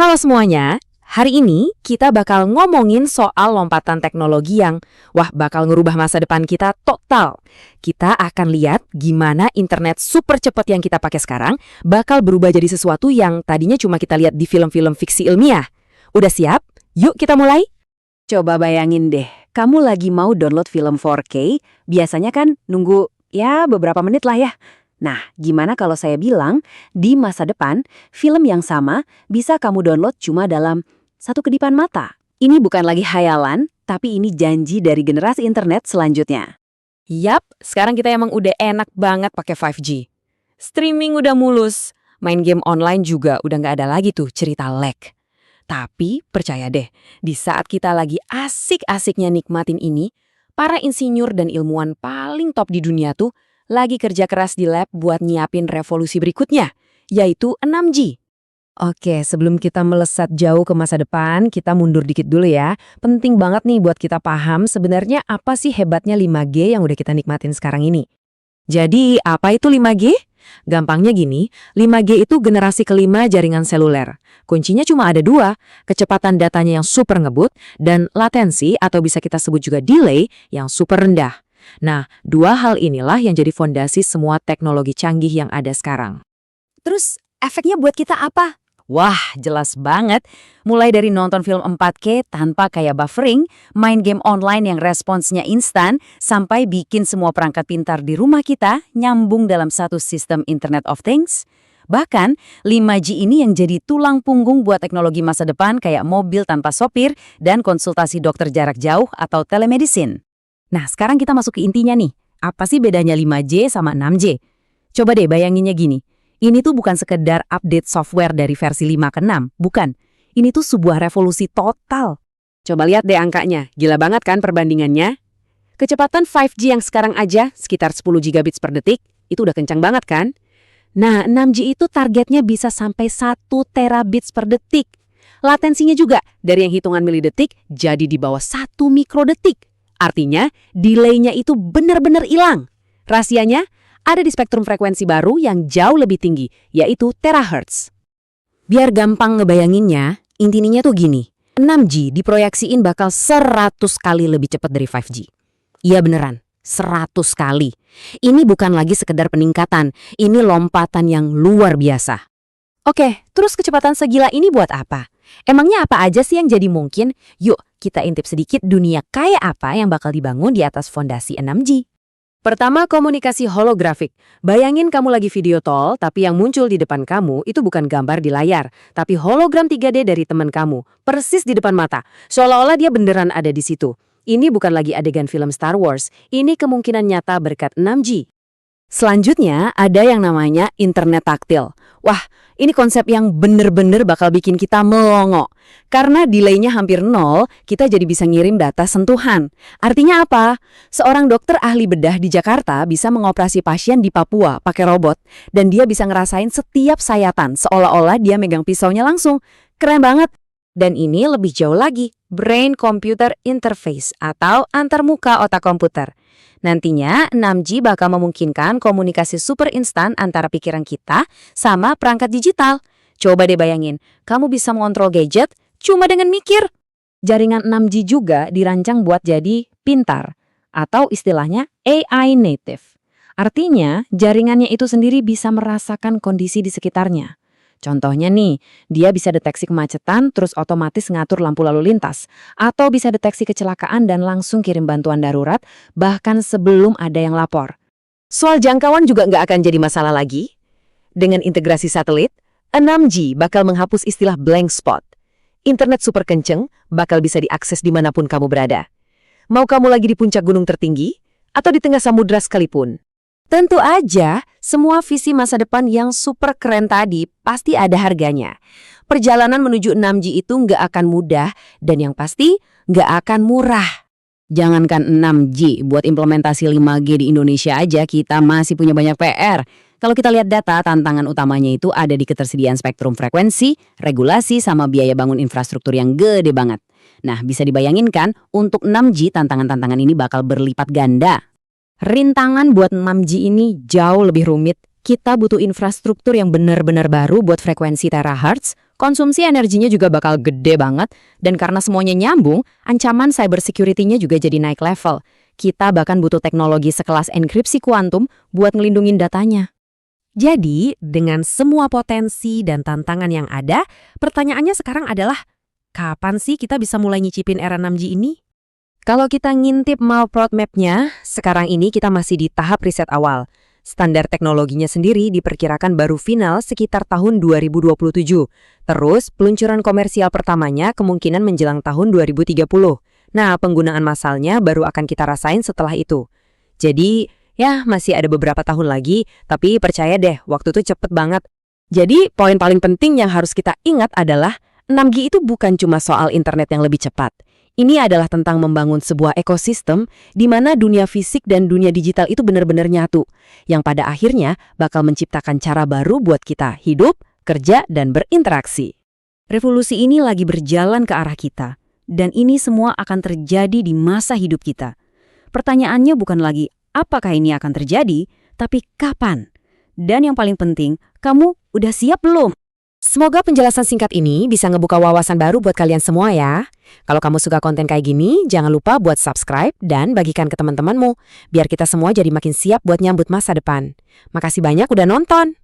Halo semuanya, hari ini kita bakal ngomongin soal lompatan teknologi yang, bakal ngerubah masa depan kita total. Kita akan lihat gimana internet super cepat yang kita pakai sekarang bakal berubah jadi sesuatu yang tadinya cuma kita lihat di film-film fiksi ilmiah. Udah siap? Yuk kita mulai! Coba bayangin deh, kamu lagi mau download film 4K, biasanya kan nunggu beberapa menit lah ya. Nah, gimana kalau saya bilang, di masa depan, film yang sama bisa kamu download cuma dalam satu kedipan mata. Ini bukan lagi khayalan, tapi ini janji dari generasi internet selanjutnya. Yap, sekarang kita emang udah enak banget pakai 5G. Streaming udah mulus, main game online juga udah nggak ada lagi tuh cerita lag. Tapi percaya deh, di saat kita lagi asik-asiknya nikmatin ini, para insinyur dan ilmuwan paling top di dunia tuh lagi kerja keras di lab buat nyiapin revolusi berikutnya, yaitu 6G. Oke, sebelum kita melesat jauh ke masa depan, kita mundur dikit dulu ya. Penting banget nih buat kita paham sebenarnya apa sih hebatnya 5G yang udah kita nikmatin sekarang ini. Jadi, apa itu 5G? Gampangnya gini, 5G itu generasi kelima jaringan seluler. Kuncinya cuma ada dua, kecepatan datanya yang super ngebut, dan latensi atau bisa kita sebut juga delay yang super rendah. Nah, dua hal inilah yang jadi fondasi semua teknologi canggih yang ada sekarang. Terus, efeknya buat kita apa? Wah, jelas banget. Mulai dari nonton film 4K tanpa kayak buffering, main game online yang responsnya instan, sampai bikin semua perangkat pintar di rumah kita nyambung dalam satu sistem Internet of Things. Bahkan, 5G ini yang jadi tulang punggung buat teknologi masa depan kayak mobil tanpa sopir dan konsultasi dokter jarak jauh atau telemedicine. Nah, sekarang kita masuk ke intinya nih. Apa sih bedanya 5G sama 6G? Coba deh bayanginnya gini. Ini tuh bukan sekedar update software dari versi 5 ke 6. Bukan. Ini tuh sebuah revolusi total. Coba lihat deh angkanya. Gila banget kan perbandingannya? Kecepatan 5G yang sekarang aja sekitar 10 gigabits per detik. Itu udah kencang banget kan? Nah, 6G itu targetnya bisa sampai 1 terabits per detik. Latensinya juga dari yang hitungan milidetik jadi di bawah 1 mikrodetik. Artinya, delay-nya itu benar-benar hilang. Rahasianya ada di spektrum frekuensi baru yang jauh lebih tinggi, yaitu terahertz. Biar gampang ngebayanginnya, intinya tuh gini. 6G diproyeksiin bakal 100 kali lebih cepat dari 5G. Iya beneran, 100 kali. Ini bukan lagi sekedar peningkatan, ini lompatan yang luar biasa. Oke, terus kecepatan segila ini buat apa? Emangnya apa aja sih yang jadi mungkin? Yuk, kita intip sedikit dunia kayak apa yang bakal dibangun di atas fondasi 6G. Pertama, komunikasi holografik. Bayangin kamu lagi video call, tapi yang muncul di depan kamu itu bukan gambar di layar, tapi hologram 3D dari teman kamu, persis di depan mata. Seolah-olah dia beneran ada di situ. Ini bukan lagi adegan film Star Wars, ini kemungkinan nyata berkat 6G. Selanjutnya, ada yang namanya internet taktil. Wah, ini konsep yang bener-bener bakal bikin kita melongo. Karena delay-nya hampir nol, kita jadi bisa ngirim data sentuhan. Artinya apa? Seorang dokter ahli bedah di Jakarta bisa mengoperasi pasien di Papua pakai robot. Dan dia bisa ngerasain setiap sayatan, seolah-olah dia megang pisaunya langsung. Keren banget. Dan ini lebih jauh lagi, brain-computer interface atau antarmuka otak komputer. Nantinya, 6G bakal memungkinkan komunikasi super instan antara pikiran kita sama perangkat digital. Coba deh bayangin, kamu bisa mengontrol gadget cuma dengan mikir. Jaringan 6G juga dirancang buat jadi pintar, atau istilahnya AI native. Artinya, jaringannya itu sendiri bisa merasakan kondisi di sekitarnya. Contohnya nih, dia bisa deteksi kemacetan terus otomatis ngatur lampu lalu lintas. Atau bisa deteksi kecelakaan dan langsung kirim bantuan darurat bahkan sebelum ada yang lapor. Soal jangkauan juga nggak akan jadi masalah lagi. Dengan integrasi satelit, 6G bakal menghapus istilah blank spot. Internet super kenceng bakal bisa diakses dimanapun kamu berada. Mau kamu lagi di puncak gunung tertinggi atau di tengah samudra sekalipun. Tentu aja, semua visi masa depan yang super keren tadi pasti ada harganya. Perjalanan menuju 6G itu nggak akan mudah dan yang pasti nggak akan murah. Jangankan 6G, buat implementasi 5G di Indonesia aja kita masih punya banyak PR. Kalau kita lihat data, tantangan utamanya itu ada di ketersediaan spektrum frekuensi, regulasi, sama biaya bangun infrastruktur yang gede banget. Nah, bisa dibayangin kan, untuk 6G tantangan-tantangan ini bakal berlipat ganda. Rintangan buat 6G ini jauh lebih rumit. Kita butuh infrastruktur yang benar-benar baru buat frekuensi terahertz, Konsumsi energinya juga bakal gede banget, dan karena semuanya nyambung, ancaman cybersecurity-nya juga jadi naik level. Kita bahkan butuh teknologi sekelas enkripsi kuantum buat ngelindungin datanya. Jadi, dengan semua potensi dan tantangan yang ada, pertanyaannya sekarang adalah, kapan sih kita bisa mulai nyicipin era 6G ini? Kalau kita ngintip map roadmap-nya, sekarang ini kita masih di tahap riset awal. Standar teknologinya sendiri diperkirakan baru final sekitar tahun 2027. Terus, peluncuran komersial pertamanya kemungkinan menjelang tahun 2030. Nah, penggunaan massalnya baru akan kita rasain setelah itu. Jadi, ya masih ada beberapa tahun lagi, tapi percaya deh, waktu itu cepet banget. Jadi, poin paling penting yang harus kita ingat adalah 6G itu bukan cuma soal internet yang lebih cepat. Ini adalah tentang membangun sebuah ekosistem di mana dunia fisik dan dunia digital itu benar-benar nyatu, yang pada akhirnya bakal menciptakan cara baru buat kita hidup, kerja, dan berinteraksi. Revolusi ini lagi berjalan ke arah kita, dan ini semua akan terjadi di masa hidup kita. Pertanyaannya bukan lagi apakah ini akan terjadi, tapi kapan? Dan yang paling penting, kamu udah siap belum? Semoga penjelasan singkat ini bisa ngebuka wawasan baru buat kalian semua ya. Kalau kamu suka konten kayak gini, jangan lupa buat subscribe dan bagikan ke teman-temanmu, biar kita semua jadi makin siap buat nyambut masa depan. Makasih banyak udah nonton!